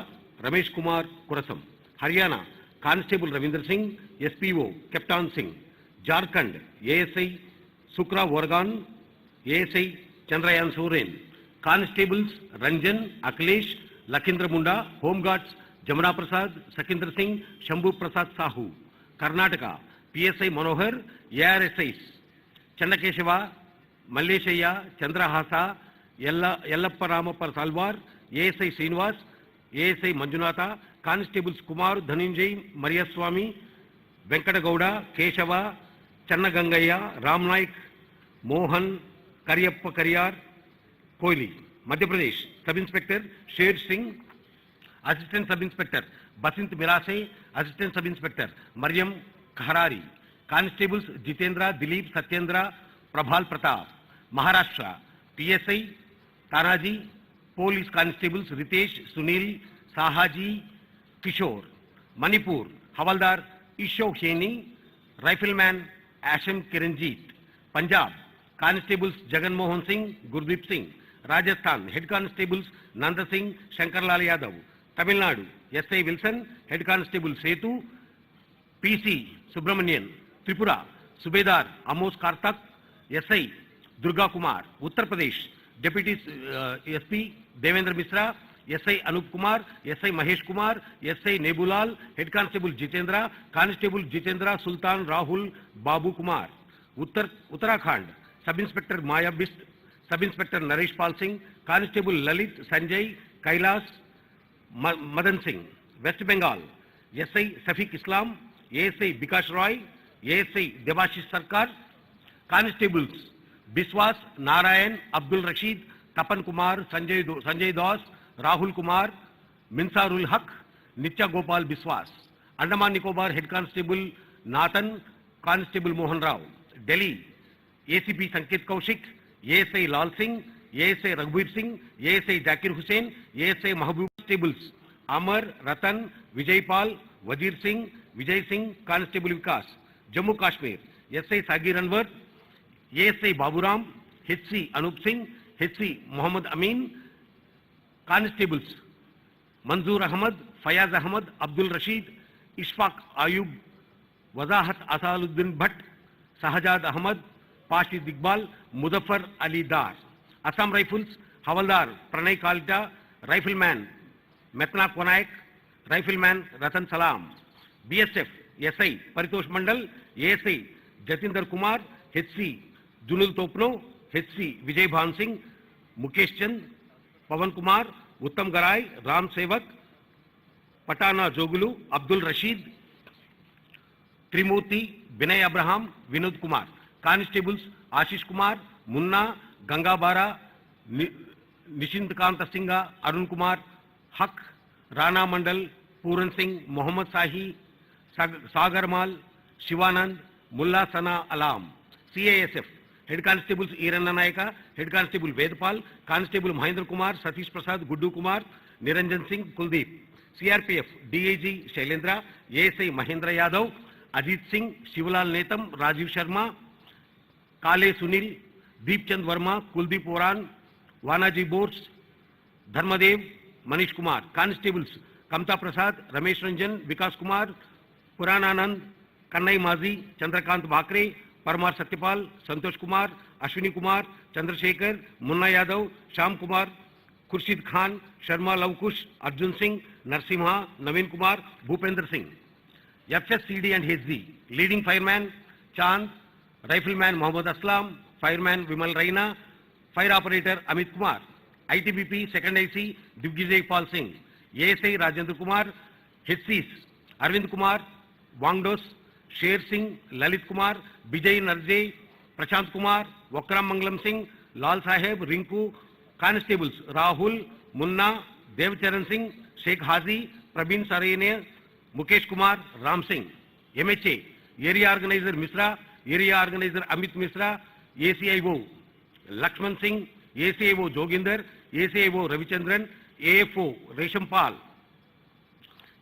F: Ramesh Kumar Kurasam. Haryana constable Ravindra Singh, SPO Kaptan Singh. Jharkhand ASI Sukra Oraon, ASI Chandrayan Soren. Constables Ranjan, Akhilesh, Lakhindra Munda. Home guards Jamuna Prasad, Sakhindra Singh, Shambhu Prasad Sahu. Karnataka PSI Manohar, ARSIs Chennakeshava, Malleshaiah, Chandrahasa, Yellappa Ramappa Salwar, ASI Srinivas, ASI Manjunatha. Constables Kumar, Dhananjay, Mariyaswamy, Venkatagowda, Keshava, Chennagangaiah, Ram Nayak, Mohan, Kariyappa Kariyar, Kohli. Madhya Pradesh sub inspector Sher Singh, assistant sub inspector Basint Mirase, assistant sub inspector Mariyam Kharari. Constables Jitendra, Dilip, Satyendra, Prabhal Pratap. Maharashtra PSI Tanaji, Police Constables Ritesh, Sunil, Sahaji, Kishore. Manipur, Havaldar Ishok Heni, Rifleman Asham Kiranjit. Punjab, Constables Jagan Mohan Singh, Gurdeep Singh. Rajasthan, Head Constables Nanda Singh, Shankarlal Yadav. Tamil Nadu, S.I. Wilson, Head Constable Setu, P.C. Subramanian. Tripura, Subedar Amos Kartak, S.I. Durga Kumar. Uttar Pradesh, Deputy SP Devendra Misra, S.I. Anup Kumar, S.I. Mahesh Kumar, S.I. Nebulal, Head Constable Jitendra, Constable Jitendra Sultan Rahul Babu Kumar. Uttarakhand, Sub Inspector Maya Bist, Sub Inspector Naresh Pal Singh, Constable Lalit Sanjay Kailas Madan Singh. West Bengal, S.I. Safiq Islam, ASI Bikash Roy, ASI Devashish Sarkar. Constables Biswas Narayan Abdul Rashid, Tapan Kumar, Sanjay Das, Rahul Kumar, Minsarul Haq, Nitya Gopal Biswas. Andaman Nicobar Head Constable Nathan, Constable Mohan Rao. Delhi, ACP Sanket Kaushik, ASI Lal Singh, ASI Raghubir Singh, ASI Zakir Hussain, ASI Mahbub. Constables Amar, Ratan, Vijay Pal, Wazir Singh, Vijay Singh, Constable Vikas. Jammu Kashmir, SI Sagir Anwar, ASI Baburam, HC Anup Singh, HC Muhammad Amin. Constables Manzoor Ahmad, Fayaz Ahmad, Abdul Rashid, Ishfaq Ayub, Wazahat Asaluddin Bhatt, Sahajad Ahmad, Pashid Iqbal, Muzaffar Ali Dar. Assam Rifles, Havaldar Pranay Kalta, Rifleman Metna Konaik, Rifleman Ratan Salam. BSF, SI Paritosh Mandal, ASI Jatinder Kumar, HC Junul Topno, HC Vijay Bhan Singh, Mukesh Chand, Pavan Kumar, Uttam Garai, Ram Sevak, Patana Jogulu, Abdul Rashid, Trimurti, Binay Abraham, Vinod Kumar. Constables Ashish Kumar, Munna, Ganga Bara, Nishindkanta Singha, Arun Kumar, Haq, Rana Mandal, Puran Singh, Mohammad Sahi, Sagar Mal, Shivanand, Mullah Sana Alam. CASF, Head Constables Irana Naika, Head Constable Vedpal, Constable Mahendra Kumar, Satish Prasad, Guddu Kumar, Niranjan Singh, Kuldeep. CRPF, DAG Shailendra, ASI Mahendra Yadav, Ajit Singh, Shivalal Netam, Rajiv Sharma, Kale Sunil, Deepchand Verma, Kuldeep Oran, Vanaji Bors, Dharmadev, Manish Kumar. Constables Kamta Prasad, Ramesh Ranjan, Vikas Kumar, Purananand, Kannai Mazi, Chandrakant Bakre, Parmar Satyapal, Santosh Kumar, Ashwini Kumar, Chandrasekhar, Munna Yadav, Sham Kumar, Khurshid Khan, Sharma Lavkush, Arjun Singh, Narsimha, Naveen Kumar, Bhupender Singh. FSCD and HZ, Leading Fireman Chand, Rifleman Mohammad Aslam, Fireman Vimal Raina, Fire Operator Amit Kumar. ITBP Second IC Divgijay Pal Singh, ASI Rajendra Kumar, HCs Arvind Kumar, Wangdos, Sher Singh, Lalit Kumar, Vijay Narjay, Prashant Kumar, Wakram Mangalam Singh, Lal Saheb, Rinku. Constables Rahul, Munna, Devcharan Singh, Sheikh Hazi, Praveen Sarene, Mukesh Kumar, Ram Singh. MHA, Area Organizer Misra, Area Organizer Amit Misra, ACIO Lakshman Singh, ACIO Joginder, ACIO Ravichandran, AFO Resham Pal.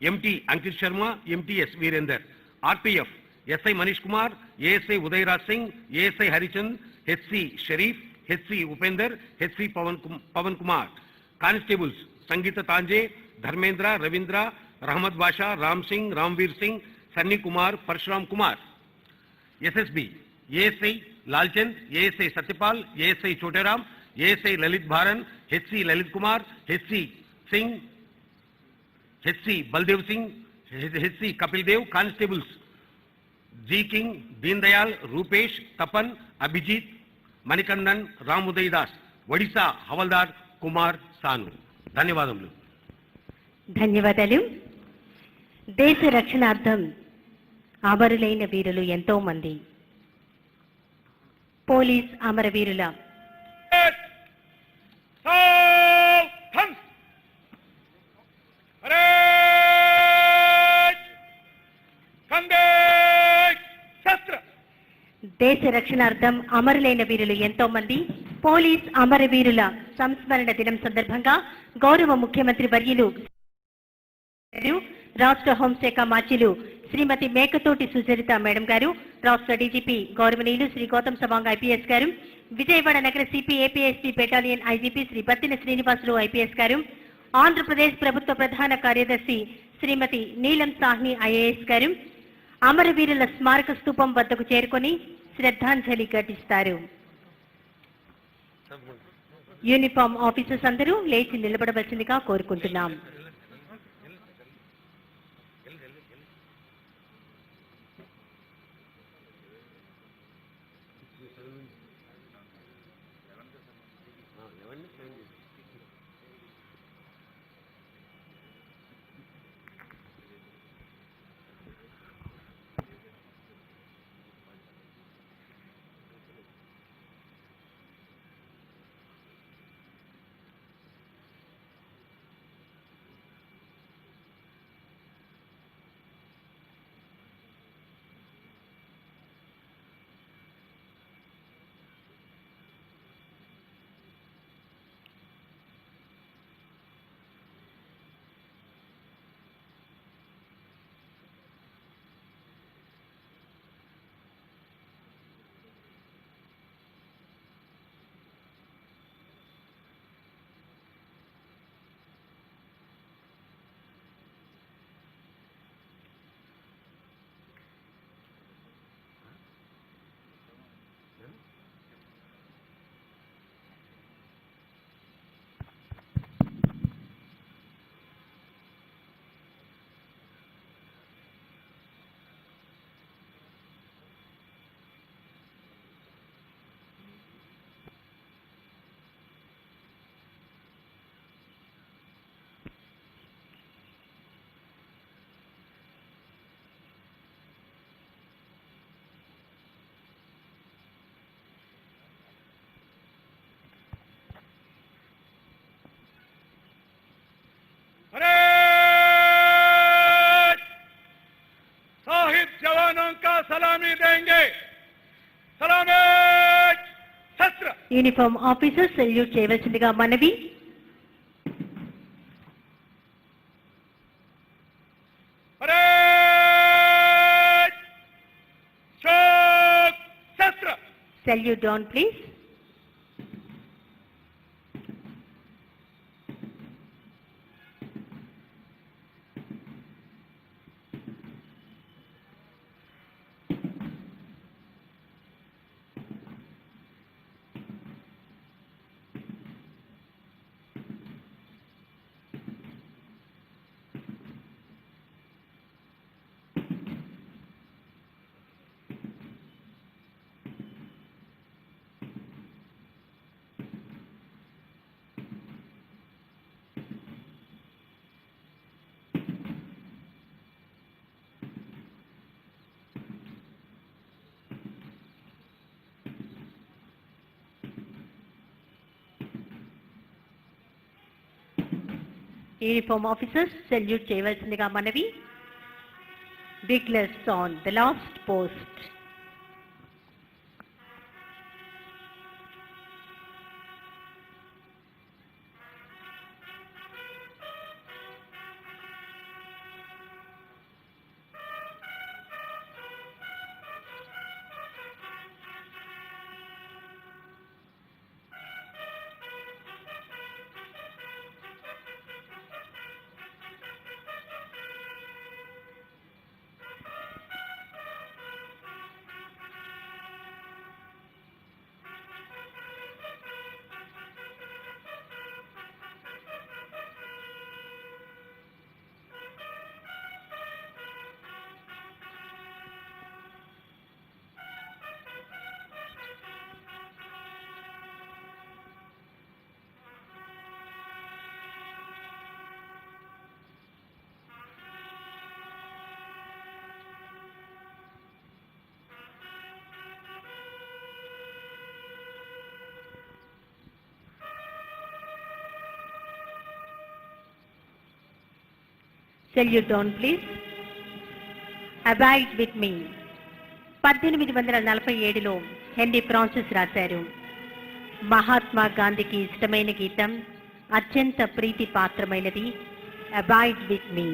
F: MT Ankit Sharma, MTS Virender. RPF, SI Manish Kumar, ASI Uday Raj Singh, ASI Harichand, HC Sharif, HC Upender, HC Pavan Kumar. Constables Sangeeta Tanje, Dharmendra, Ravindra, Rahmat Basha, Ram Singh, Ramveer Singh, Sunny Kumar, Parshuram Kumar. SSB, ASI Lalchand, ASI Satyapal, ASI Choteram, ASI Lalit Bharan, HC Lalit Kumar, HC Singh, HC Baldev Singh, HC Kapil Dev. Constables G King, Deen Dayal, Rupesh, Tapan, Abhijit, Manikandan, Ram Uday Das. Odisha Havaldar Kumar Sanu. ధన్యవాదములు.
A: ధన్యవాదాలు. దేశ రక్షణార్థం అమరులైన వీరులు ఎంతో మంది. పోలీస్ అమరవీరుల
B: Saltan! Parade! Kande! Shastra!
A: దేశ రక్షణార్థం అమరులైన వీరులు ఎంతో మంది. పోలీస్ అమరవీరుల సంస్మరణ దినం సందర్భంగా గౌరవ ముఖ్యమంత్రి వర్యులు రాష్ట్ర హోంశాఖ మాచిలు శ్రీమతి మేకతోటి సుచరిత మేడం గారు, రాష్ట్ర డీజీపీ గౌరవనీయులు శ్రీ గౌతమ్ సవాంగ్ ఐపీఎస్ గారు, విజయవాడ నగర CP APSP battalion IGP Shri Battina Srinivasulu IPS గారు, ఆంధ్రప్రదేశ్ ప్రభుత్వ ప్రధాన కార్యదర్శి శ్రీమతి నీలం సాహ్ని ఐఏఎస్ గారు అమరవీరుల స్మారక స్తూపం వద్దకు చేరుకొని శ్రద్ధాంజలి ఘటిస్తారు. యూనిఫామ్ ఆఫీసర్స్ అందరూ లేచి నిలబడవలసిందిగా కోరుకుంటున్నాం.
B: साहिब जवानों का सलामी देंगे. सलामी शस्त्र.
A: యూనిఫామ్ ఆఫీసర్ సెల్యూట్ చేయవలసిందిగా మనవి.
B: शस्त्र.
A: Salute down please. Uniform officers salute చేయవలసిందిగా మనవి. Bugles on the last post. Salute down, please. Abide with me. 1847లో హెన్రీ ఫ్రాన్సిస్ రాశారు. మహాత్మా గాంధీకి ఇష్టమైన గీతం అత్యంత ప్రీతి పాత్రమైనది అబాయిడ్ విత్ మీ.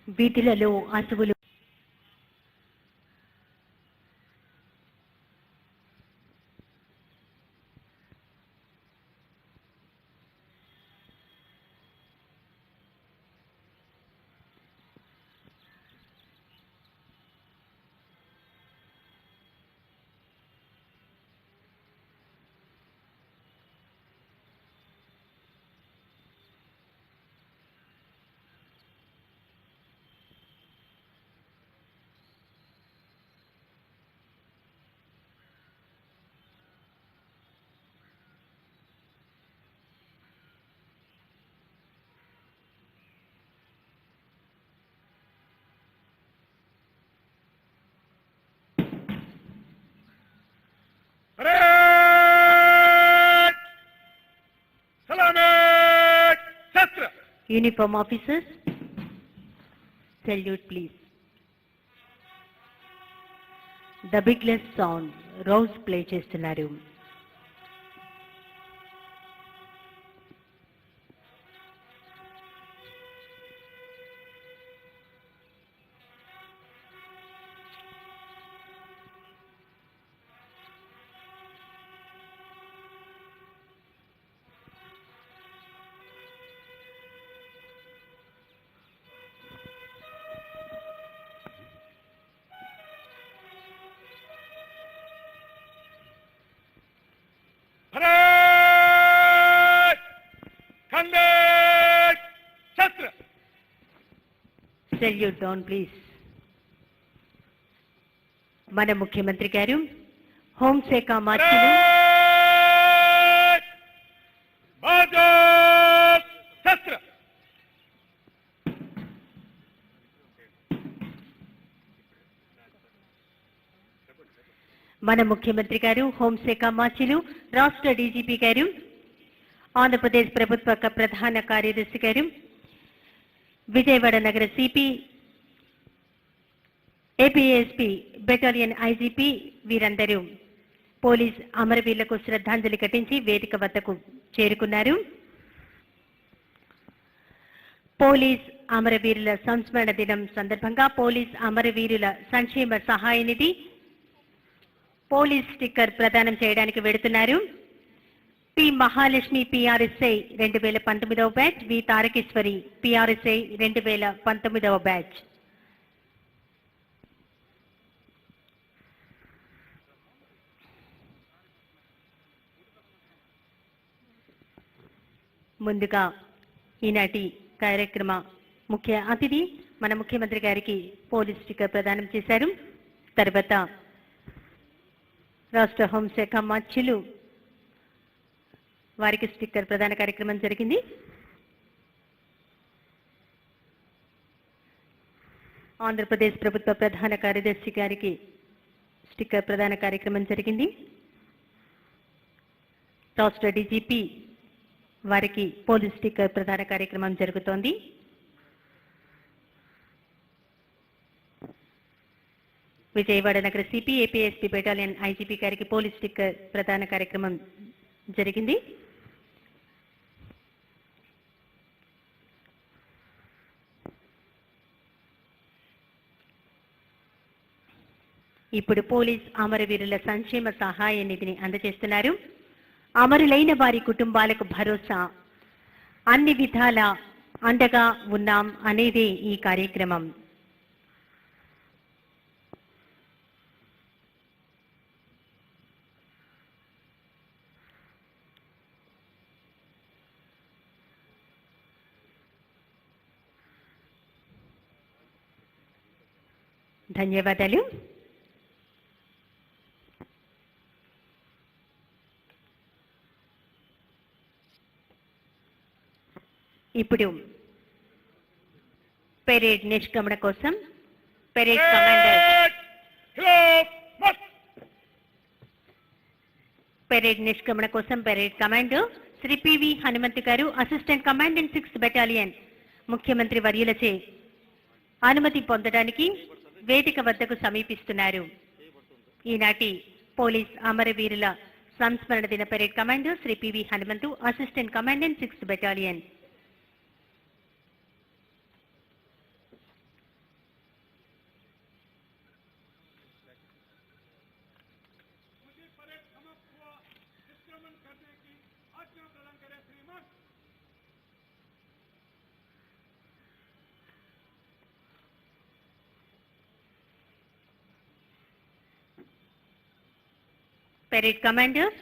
A: వీధులలో అసువులు Uniform officers, salute please. The biggest sound, Rose play చేస్తున్నారు. Salute down please. మన ముఖ్యమంత్రి గారు హోంశాఖ మంత్రులు మన ముఖ్యమంత్రి గారు, హోంశాఖ మాచిలు, రాష్ట్ర డీజీపీ గారు, ఆంధ్రప్రదేశ్ ప్రభుత్వ ప్రధాన కార్యదర్శి గారు, విజయవాడ నగర సిపి, ఏపీఎస్పీ బెటాలియన్ ఐజీపీ వీరందరూ పోలీస్ అమరవీరులకు శ్రద్ధాంజలి ఘటించి వేదిక వద్దకు చేరుకున్నారు. పోలీస్ అమరవీరుల సంస్మరణ దినం సందర్భంగా పోలీస్ అమరవీరుల సంక్షేమ సహాయ నిధి పోలీస్ స్టిక్కర్ ప్రదానం చేయడానికి వెడుతున్నారు. పి మహాలక్ష్మి పిఆర్ఎస్ఐ 2019వ బ్యాచ్, వి తారకేశ్వరి పిఆర్ఎస్ఐ 2019వ బ్యాచ్. ముందుగా ఈనాటి కార్యక్రమ ముఖ్య అతిథి మన ముఖ్యమంత్రి గారికి పోలీస్ స్టిక్కర్ ప్రదానం చేశారు. తర్వాత రాష్ట్ర హోంశాఖ మంత్రులు వారికి స్టిక్కర్ ప్రదాన కార్యక్రమం జరిగింది. ఆంధ్రప్రదేశ్ ప్రభుత్వ ప్రధాన కార్యదర్శి గారికి స్టిక్కర్ ప్రదాన కార్యక్రమం జరిగింది. రాష్ట్ర డీజీపీ వారికి పోలీస్ స్టిక్కర్ ప్రదాన కార్యక్రమం జరుగుతోంది. విజయవాడ నగర సిపి, ఏపీఎస్పీ బెటాలియన్ ఐజీపీ గారికి పోలీస్ స్టిక్కర్ ప్రదాన కార్యక్రమం జరిగింది. ఇప్పుడు పోలీస్ అమరవీరుల సంక్షేమ సహాయ నిధిని అందజేస్తున్నారు. అమరులైన వారి కుటుంబాలకు భరోసా, అన్ని విధాల అండగా ఉన్నాం అనేదే ఈ కార్యక్రమం. ధన్యవాదాలు. ఇప్పుడు పెరేడ్ నిష్క్రమణ కోసం parade commander parade commander Shri PV Hanumanth గారు, అసిస్టెంట్ కమాండెంట్ 6th బెటాలియన్ ముఖ్యమంత్రి వర్యులచే అనుమతి పొందడానికి వేదిక వద్దకు సమీపిస్తున్నారు. ఈనాటి పోలీస్ అమరవీరుల సంస్మరణ దిన parade commander Shri PV Hanumanthu, assistant commandant 6th battalion. Parade commander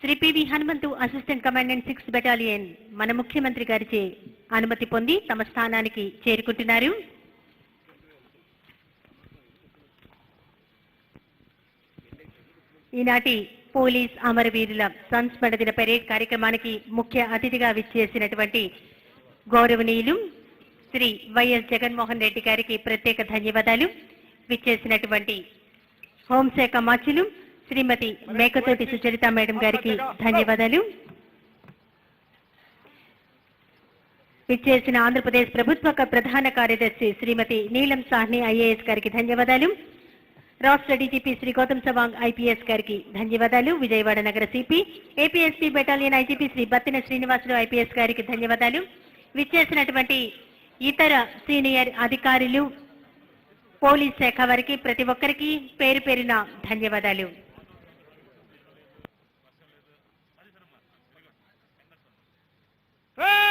A: Shri PV Hanumanthu, assistant commandant 6th battalion మన ముఖ్యమంత్రి గారిచే అనుమతి పొంది తమ స్థానానికి చేరుకుంటున్నారు. ఈనాటి పోలీస్ అమరవీరుల సంస్మరణ దిన పెరేడ్ కార్యక్రమానికి ముఖ్య అతిథిగా విచ్చేసినటువంటి గౌరవనీయులు శ్రీ వైఎస్ జగన్మోహన్ రెడ్డి గారికి ప్రత్యేక ధన్యవాదాలు. విచ్చేసినటువంటి హోంశాఖ మంత్రులు శ్రీమతి మేకతోటి సుచరిత మేడం గారికి ధన్యవాదాలు. విచ్చేసిన ఆంధ్రప్రదేశ్ ప్రభుత్వ ప్రధాన కార్యదర్శి శ్రీమతి నీలం సాహ్ని ఐఏఎస్ గారికి ధన్యవాదాలు. రాష్ట్ర డీజీపీ శ్రీ గౌతమ్ సవాంగ్ ఐపీఎస్ గారికి ధన్యవాదాలు. విజయవాడ నగర CP, APSP battalion IGP Shri Battina Srinivasulu IPS గారికి ధన్యవాదాలు. విచ్చేసినటువంటి ఇతర సీనియర్ అధికారులు, పోలీస్ శాఖ వారికి ప్రతి ఒక్కరికి పేరు పేరున ధన్యవాదాలు.
B: Hey!